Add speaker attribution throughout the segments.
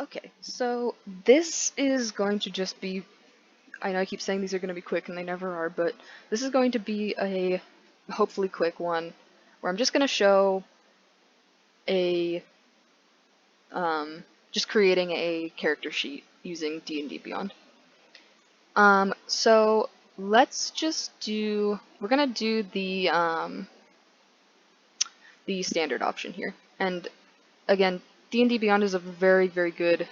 Speaker 1: Okay, so this is going to just be, I know I keep saying these are going to be quick and they never are, but this is going to be a hopefully quick one where I'm just going to show a, just creating a character sheet using D&D Beyond. So let's just do, we're going to do the standard option here. And again, D&D Beyond is a very, very good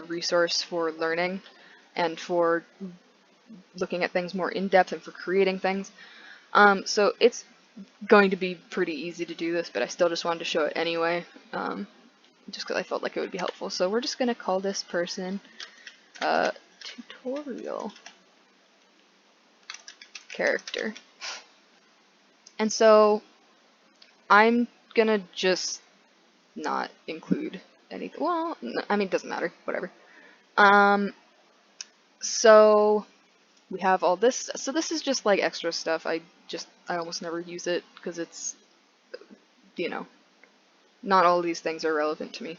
Speaker 1: resource for learning and for looking at things more in depth and for creating things. So it's going to be pretty easy to do this, but I still just wanted to show it anyway, just because I felt like it would be helpful. So we're just going to call this person tutorial character. And so I'm going to just not include anything. Well, I mean, it doesn't matter. Whatever. So we have all this. So this is just like extra stuff. I almost never use it because it's, you know, not all of these things are relevant to me.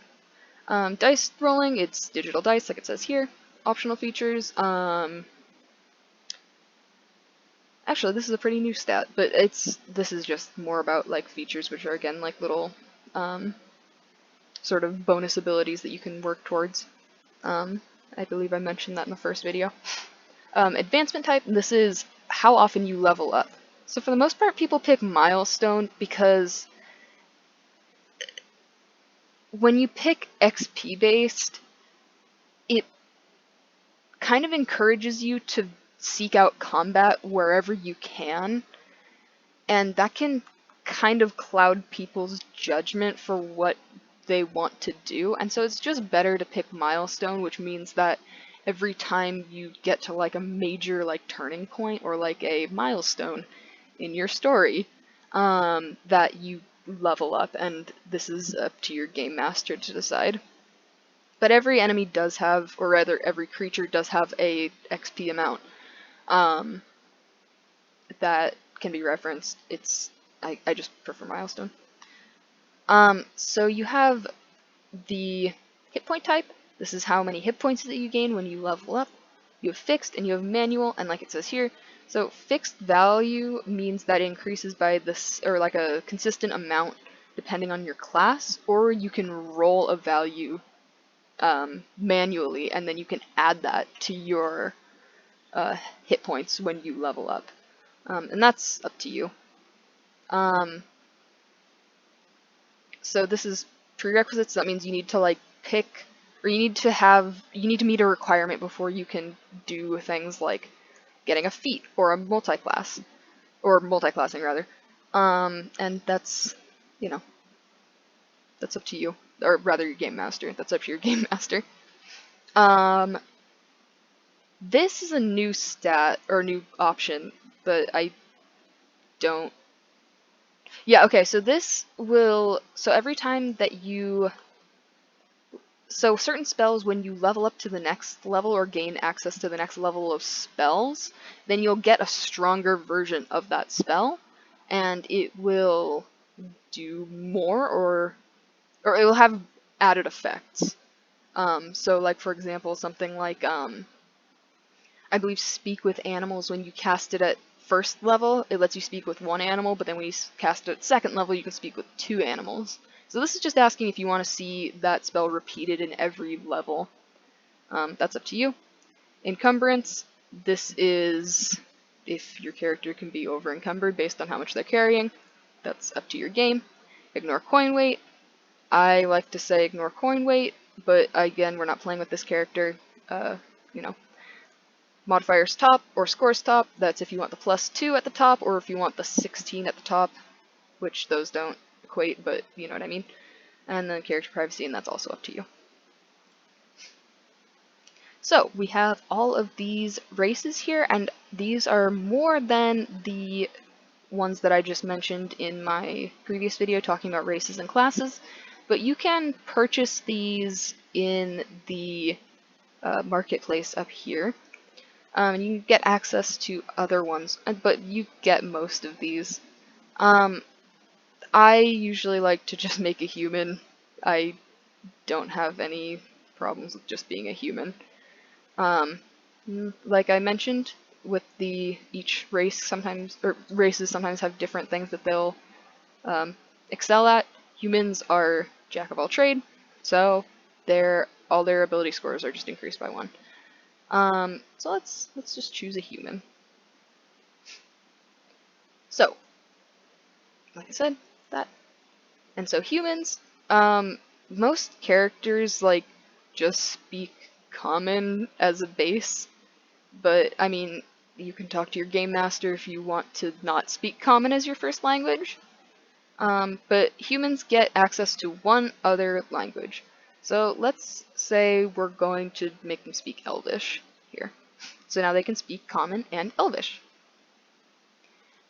Speaker 1: Dice rolling, it's digital dice like it says here. Optional features. Actually, this is a pretty new stat, but this is just more about like features, which are again like little sort of bonus abilities that you can work towards. I believe I mentioned that in the first video. Advancement type, this is how often you level up. So for the most part, people pick milestone because when you pick XP based, it kind of encourages you to seek out combat wherever you can, and that can kind of cloud people's judgment for what they want to do, and so it's just better to pick milestone, which means that every time you get to like a major like turning point or like a milestone in your story, that you level up, and this is up to your game master to decide. But every enemy does have, or rather every creature does have a XP amount that can be referenced. I just prefer milestone. So you have the hit point type. This is how many hit points that you gain when you level up. You have fixed and you have manual, and like it says here, so fixed value means that it increases by this, or like a consistent amount depending on your class, or you can roll a value manually, and then you can add that to your hit points when you level up. And that's up to you. So this is prerequisites. That means you need to like pick, or you need to meet a requirement before you can do things like getting a feat or a multi-class, or multi-classing rather. And that's, you know, that's up to you, or rather your game master. That's up to your game master. This is a new stat, or new option, but I don't. Yeah, okay, so this will, so every time that you, so certain spells, when you level up to the next level or gain access to the next level of spells, then you'll get a stronger version of that spell, and it will do more, or it will have added effects. So like for example, something like, I believe Speak with Animals, when you cast it at first level, it lets you speak with one animal, but then when you cast it at second level, you can speak with 2 animals. So this is just asking if you want to see that spell repeated in every level. That's up to you. Encumbrance, this is if your character can be over encumbered based on how much they're carrying. That's up to your game. Ignore coin weight. I like to say ignore coin weight, but again, we're not playing with this character, you know. Modifiers top or scores top, that's if you want the +2 at the top or if you want the 16 at the top, which those don't equate, but you know what I mean. And then character privacy, and that's also up to you. So we have all of these races here, and these are more than the ones that I just mentioned in my previous video talking about races and classes, but you can purchase these in the marketplace up here. You get access to other ones, but you get most of these. I usually like to just make a human. I don't have any problems with just being a human. Like I mentioned, with each race sometimes, or races sometimes have different things that they'll excel at. Humans are jack of all trade, so all their ability scores are just increased by 1. So let's just choose a human. So, like I said, that. And so humans, most characters like just speak common as a base, but I mean, you can talk to your game master if you want to not speak common as your first language. But humans get access to one other language. So let's say we're going to make them speak Elvish here. So now they can speak Common and Elvish.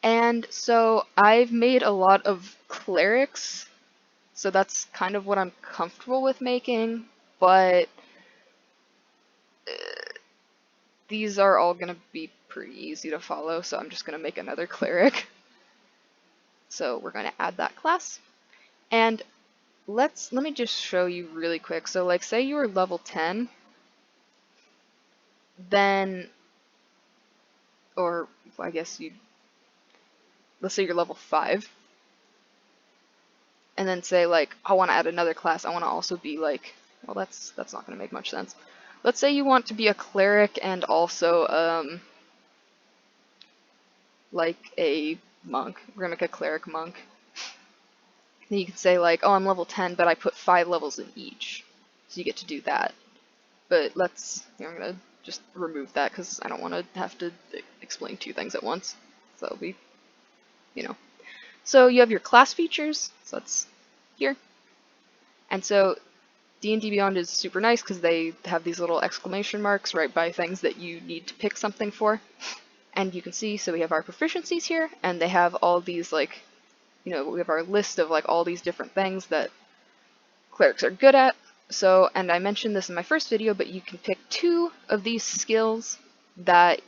Speaker 1: And so I've made a lot of clerics, so that's kind of what I'm comfortable with making, but these are all going to be pretty easy to follow, so I'm just going to make another cleric. So we're going to add that class. And let me just show you really quick. So like say you were level 10, then, or I guess let's say you're level 5, and then say like, I want to add another class, I want to also be like, well that's not going to make much sense. Let's say you want to be a cleric and also like a monk. We're going to make a cleric monk. Then you can say like, oh, I'm level 10, but I put 5 levels in each. So you get to do that. But I'm going to just remove that because I don't want to have to explain 2 things at once. So that'll be, So you have your class features, so that's here. And so D&D Beyond is super nice because they have these little exclamation marks right by things that you need to pick something for. And you can see, so we have our proficiencies here, and they have all these like, we have our list of like all these different things that clerics are good at. So, and I mentioned this in my first video, but you can pick 2 of these skills that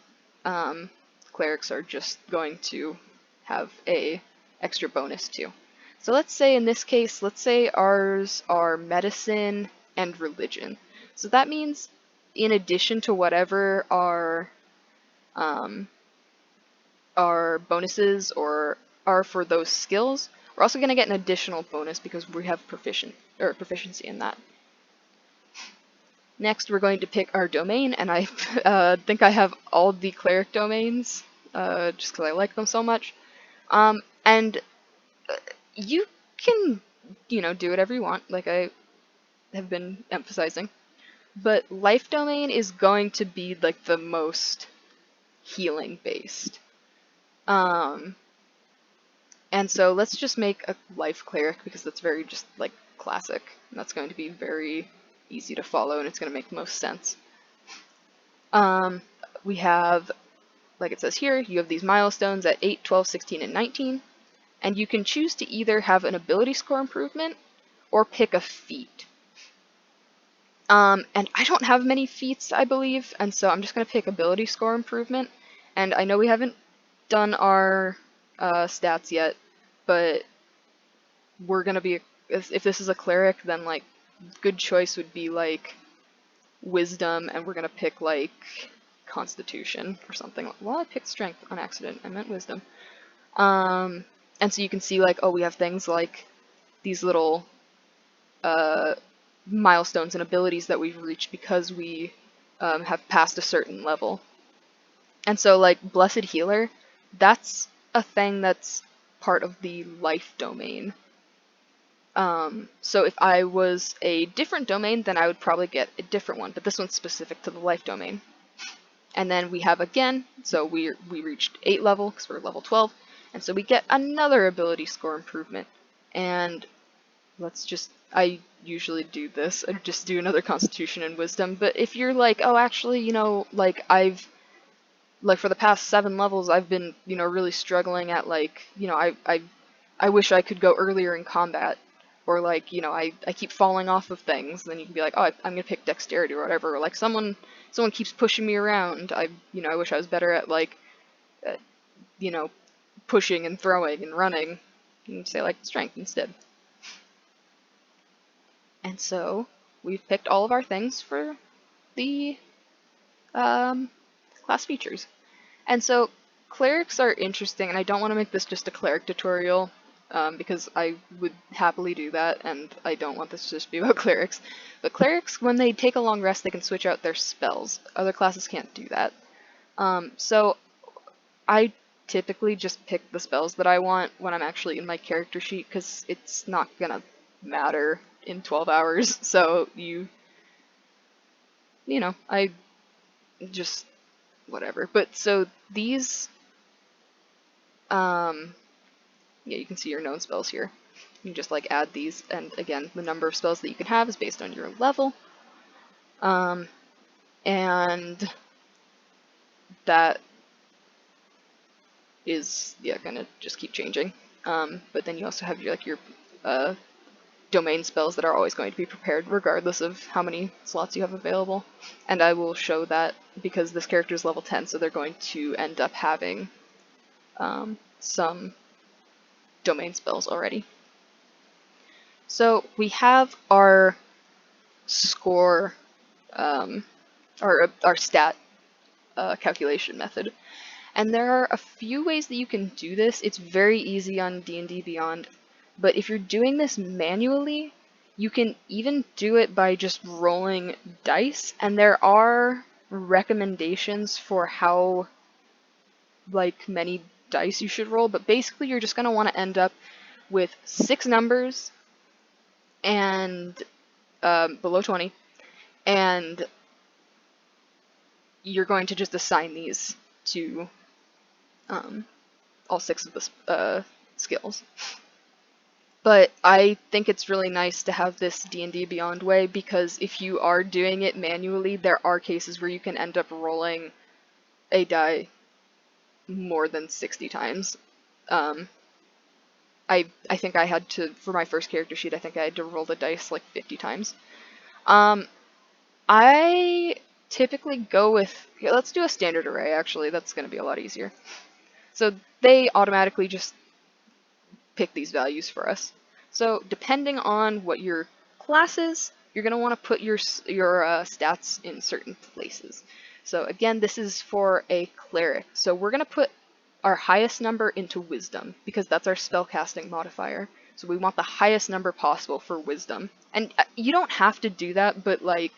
Speaker 1: clerics are just going to have a extra bonus to. So let's say in this case, let's say ours are medicine and religion. So that means in addition to whatever our bonuses or are for those skills, we're also going to get an additional bonus because we have proficiency in that. Next, we're going to pick our domain, and I think I have all the cleric domains just because I like them so much. And you can, do whatever you want, like I have been emphasizing. But life domain is going to be like the most healing based. And so let's just make a life cleric because that's very just like classic. And that's going to be very easy to follow and it's going to make the most sense. We have, like it says here, you have these milestones at 8, 12, 16, and 19. And you can choose to either have an ability score improvement or pick a feat. And I don't have many feats, I believe, and so I'm just going to pick ability score improvement. And I know we haven't done our stats yet, but we're going to be, if this is a cleric, then like good choice would be like wisdom, and we're going to pick like constitution or something. Well, I picked strength on accident, I meant wisdom. And so you can see like, oh, we have things like these little milestones and abilities that we've reached because we have passed a certain level. And so like Blessed Healer, that's a thing that's part of the life domain. So if I was a different domain, then I would probably get a different one, but this one's specific to the life domain. And then we have again, so we reached 8 level because we're level 12, and so we get another ability score improvement. And I usually do this, I just do another constitution and wisdom, but if you're like, oh actually, like for the past 7 levels I've been, really struggling at like, I wish I could go earlier in combat, or like, I keep falling off of things, then you can be like, oh, I'm gonna pick dexterity or whatever, or like someone keeps pushing me around, I wish I was better at like, pushing and throwing and running, you can say like strength instead. And so we've picked all of our things for the class features. And so clerics are interesting, and I don't want to make this just a cleric tutorial, because I would happily do that, and I don't want this to just be about clerics. But clerics, when they take a long rest, they can switch out their spells. Other classes can't do that. So I typically just pick the spells that I want when I'm actually in my character sheet, because it's not gonna matter in 12 hours. So you know, I just whatever. But so these, yeah, you can see your known spells here. You can just like add these, and again, the number of spells that you can have is based on your level. And that is, yeah, gonna just keep changing. But then you also have your domain spells that are always going to be prepared regardless of how many slots you have available. And I will show that because this character is level 10, so they're going to end up having some domain spells already. So we have our score, our stat calculation method. And there are a few ways that you can do this. It's very easy on D&D Beyond, but if you're doing this manually, you can even do it by just rolling dice, and there are recommendations for how many dice you should roll, but basically you're just going to want to end up with 6 numbers and below 20, and you're going to just assign these to all 6 of the skills. But I think it's really nice to have this D&D Beyond way, because if you are doing it manually, there are cases where you can end up rolling a die more than 60 times. I think I had to, for my first character sheet, I think I had to roll the dice like 50 times. I typically go with, let's do a standard array actually, that's going to be a lot easier. So they automatically just pick these values for us. So depending on what your class is, you're going to want to put your stats in certain places. So again, this is for a cleric. So we're going to put our highest number into wisdom, because that's our spellcasting modifier. So we want the highest number possible for wisdom. And you don't have to do that, but like,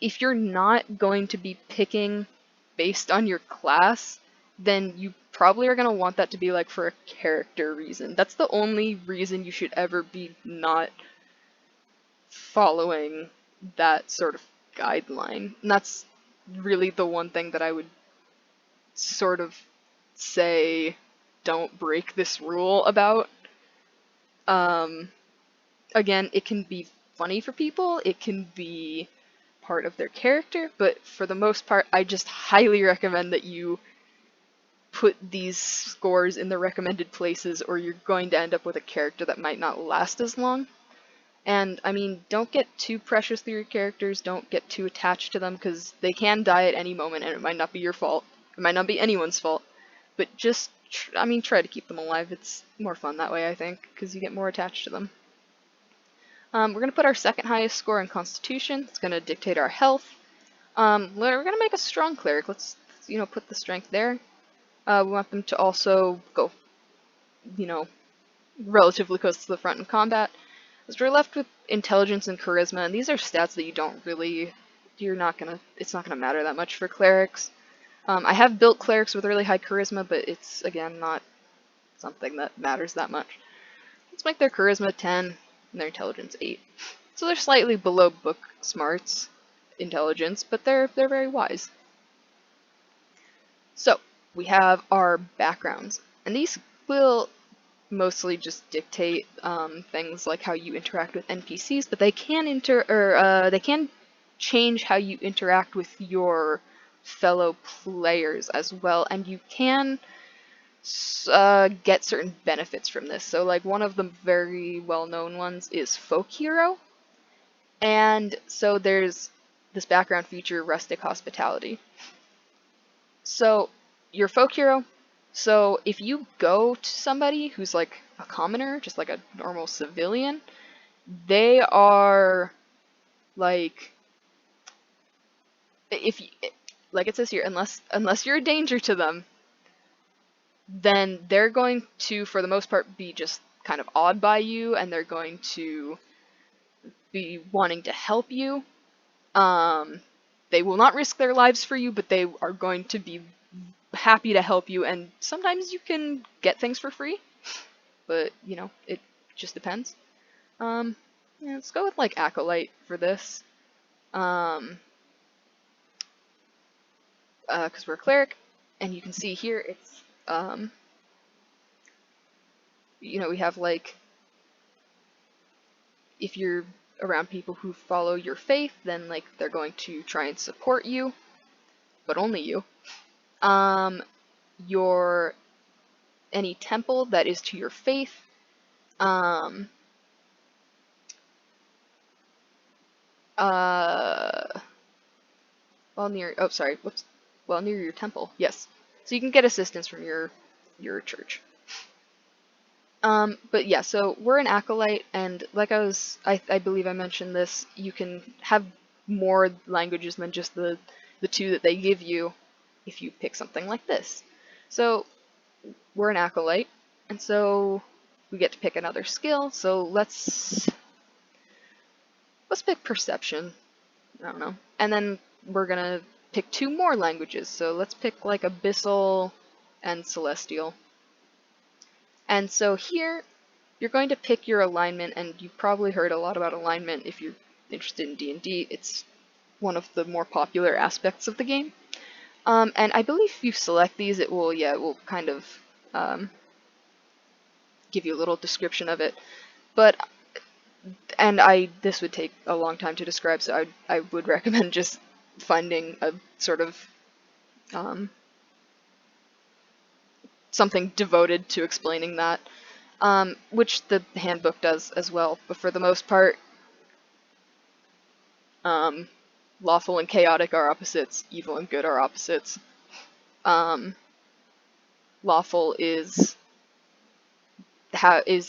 Speaker 1: if you're not going to be picking based on your class, then you probably are going to want that to be like for a character reason. That's the only reason you should ever be not following that sort of guideline. And that's really the one thing that I would sort of say don't break this rule about. Again, it can be funny for people, it can be part of their character, but for the most part, I just highly recommend that you put these scores in the recommended places, or you're going to end up with a character that might not last as long. And I mean, don't get too precious with your characters, don't get too attached to them, because they can die at any moment and it might not be your fault. It might not be anyone's fault. But just, try to keep them alive. It's more fun that way, I think, because you get more attached to them. We're going to put our second highest score in Constitution. It's going to dictate our health. We're going to make a strong cleric. Let's put the strength there. We want them to also go, relatively close to the front in combat. So we're left with intelligence and charisma, and these are stats that it's not gonna matter that much for clerics. I have built clerics with really high charisma, but it's, again, not something that matters that much. Let's make their charisma 10 and their intelligence 8. So they're slightly below book smarts intelligence, but they're very wise. So we have our backgrounds, and these will mostly just dictate things like how you interact with NPCs, but they can they can change how you interact with your fellow players as well, and you can get certain benefits from this. So like one of the very well-known ones is Folk Hero, and so there's this background feature, Rustic Hospitality. So your Folk Hero, so if you go to somebody who's like a commoner, just like a normal civilian, they are like, if you, like it says here, unless you're a danger to them, then they're going to, for the most part, be just kind of awed by you, and they're going to be wanting to help you. They will not risk their lives for you, but they are going to be happy to help you, and sometimes you can get things for free, but, you know, it just depends. Yeah, let's go with, like, Acolyte for this. Because we're a cleric, and you can see here it's, you know, we have, like, if you're around people who follow your faith, then, like, they're going to try and support you, but only you. Your any temple that is to your faith, well, near, oh, sorry, whoops, well, near your temple, yes. So you can get assistance from your church. But yeah, so we're an acolyte, and like I believe I mentioned this, you can have more languages than just the two that they give you if you pick something like this. So we're an acolyte, and so we get to pick another skill. So let's pick perception. I don't know. And then we're gonna pick 2 more languages. So let's pick like abyssal and celestial. And so here you're going to pick your alignment, and you've probably heard a lot about alignment if you're interested in D&D. It's one of the more popular aspects of the game. And I believe if you select these, it will kind of give you a little description of it. But, and this would take a long time to describe, so I would recommend just finding a sort of something devoted to explaining that. Which the handbook does as well, but for the most part, lawful and chaotic are opposites, evil and good are opposites. Lawful is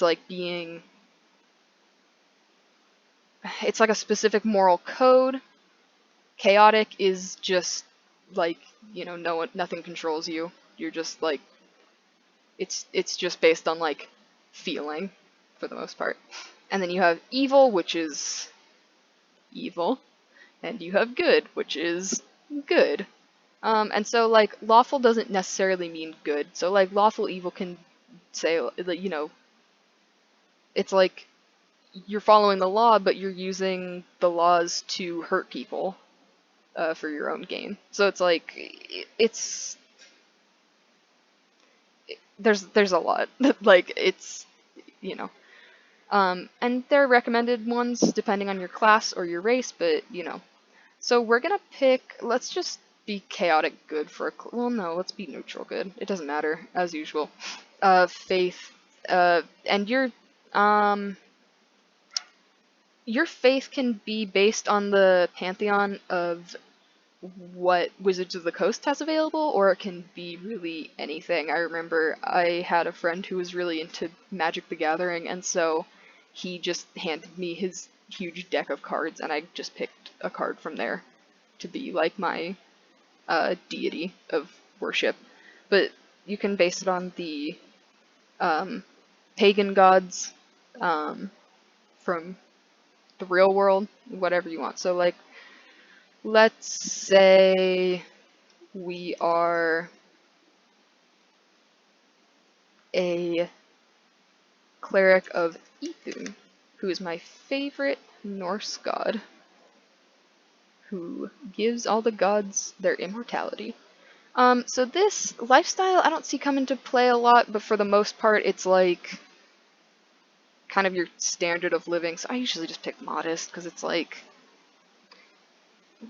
Speaker 1: like being, it's like a specific moral code. Chaotic is just like, you know, nothing controls you. You're just like, it's just based on like feeling for the most part. And then you have evil, which is evil, and you have good, which is good. And so like lawful doesn't necessarily mean good. So like lawful evil can say, you know, it's like you're following the law, but you're using the laws to hurt people for your own gain. So it's like there's a lot. Like it's, you know. And there are recommended ones depending on your class or your race, but you know. So we're gonna pick, let's just be chaotic good for well, no, let's be neutral good. It doesn't matter, as usual. Faith, and your faith can be based on the pantheon of what Wizards of the Coast has available, or it can be really anything. I remember I had a friend who was really into Magic the Gathering, and so he just handed me his huge deck of cards, and I just picked a card from there to be like my deity of worship. But you can base it on the pagan gods from the real world, whatever you want. So like, let's say we are a cleric of Ithun, who is my favorite Norse god, who gives all the gods their immortality. So this lifestyle I don't see come into play a lot, but for the most part it's like kind of your standard of living. So I usually just pick modest, because it's like,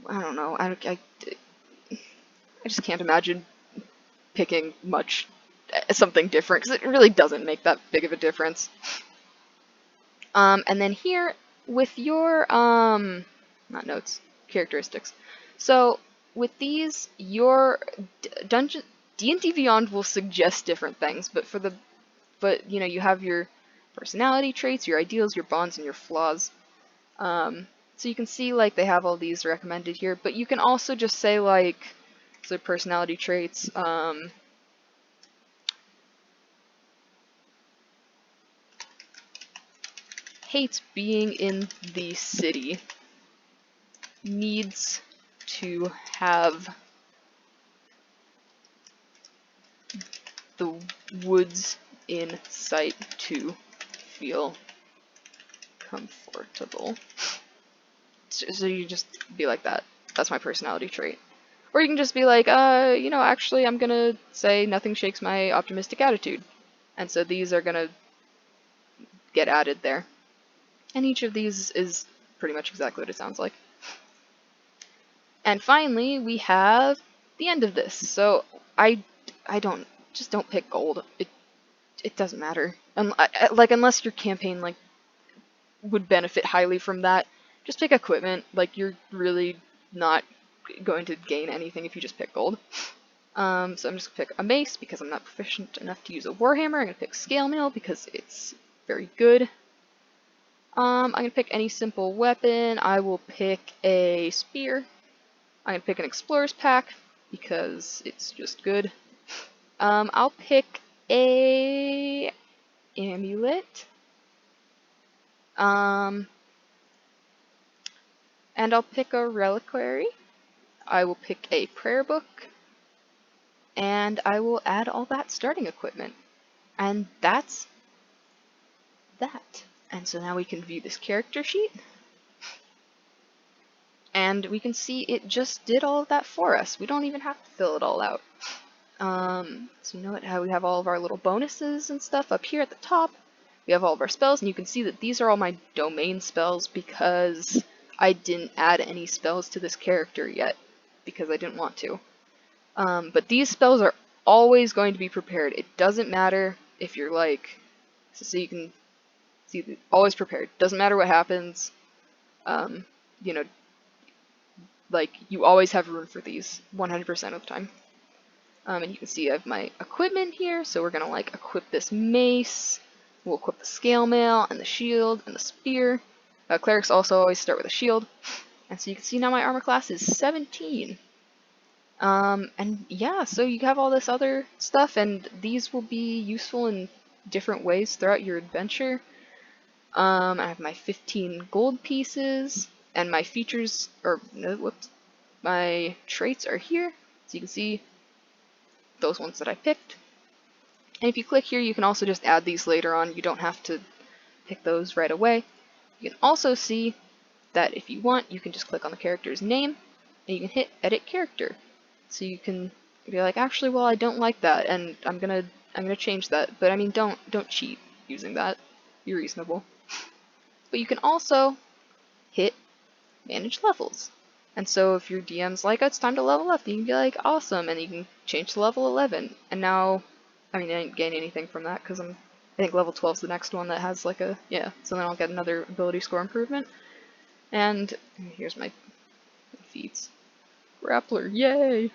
Speaker 1: I don't know, I just can't imagine picking much something different, because it really doesn't make that big of a difference. And then here with your not notes, characteristics. So with these, your dungeon D&D Beyond will suggest different things, but you know, you have your personality traits, your ideals, your bonds, and your flaws. So you can see like they have all these recommended here, but you can also just say like, so personality traits, hates being in the city, needs to have the woods in sight to feel comfortable. So you just be like that. That's my personality trait. Or you can just be like, you know, actually I'm gonna say nothing shakes my optimistic attitude. And so these are gonna get added there. And each of these is pretty much exactly what it sounds like. And finally, we have the end of this. So I don't pick gold. It doesn't matter. Like unless your campaign like would benefit highly from that, just pick equipment. Like you're really not going to gain anything if you just pick gold. So I'm just gonna pick a mace because I'm not proficient enough to use a warhammer. I'm gonna pick scale mail because it's very good. I'm gonna pick any simple weapon. I will pick a spear. I'm gonna pick an explorer's pack because it's just good. I'll pick a amulet. And I'll pick a reliquary. I will pick a prayer book. And I will add all that starting equipment. And that's that. And so now we can view this character sheet. And we can see it just did all of that for us. We don't even have to fill it all out. So you know how we have all of our little bonuses and stuff up here at the top. We have all of our spells, and you can see that these are all my domain spells because I didn't add any spells to this character yet because I didn't want to. But these spells are always going to be prepared. It doesn't matter if you're like, so you can see, always prepared. Doesn't matter what happens. You know, like you always have room for these 100% of the time. And you can see I have my equipment here, so we're gonna like equip this mace. We'll equip the scale mail and the shield and the spear. Clerics also always start with a shield. And so you can see now my armor class is 17. And yeah, so you have all this other stuff, and these will be useful in different ways throughout your adventure. I have my 15 gold pieces, and my features, or no, whoops, my traits are here. So you can see those ones that I picked. And if you click here, you can also just add these later on. You don't have to pick those right away. You can also see that if you want, you can just click on the character's name, and you can hit Edit Character. So you can be like, actually, well, I don't like that, and I'm gonna change that. But I mean, don't cheat using that. Be reasonable. But you can also hit Manage Levels. And so if your DM's like, oh, it's time to level up, you can be like, awesome, and you can change to level 11. And now, I mean, I didn't gain anything from that because I think level 12 is the next one that has like a, yeah, so then I'll get another ability score improvement. And here's my feats. Grappler, yay!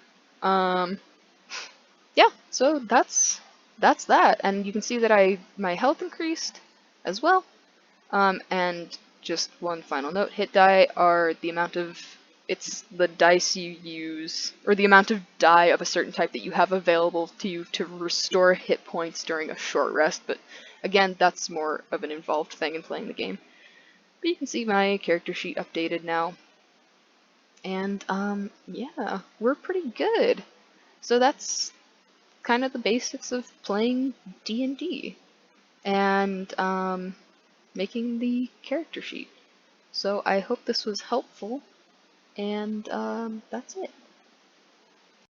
Speaker 1: Yeah, so that's that. And you can see that my health increased as well. And just one final note, hit die are the amount of, it's the dice you use, or the amount of die of a certain type that you have available to you to restore hit points during a short rest, but again, that's more of an involved thing in playing the game. But you can see my character sheet updated now. And, yeah, we're pretty good. So that's kind of the basics of playing D&D. And, making the character sheet. So I hope this was helpful, and that's it.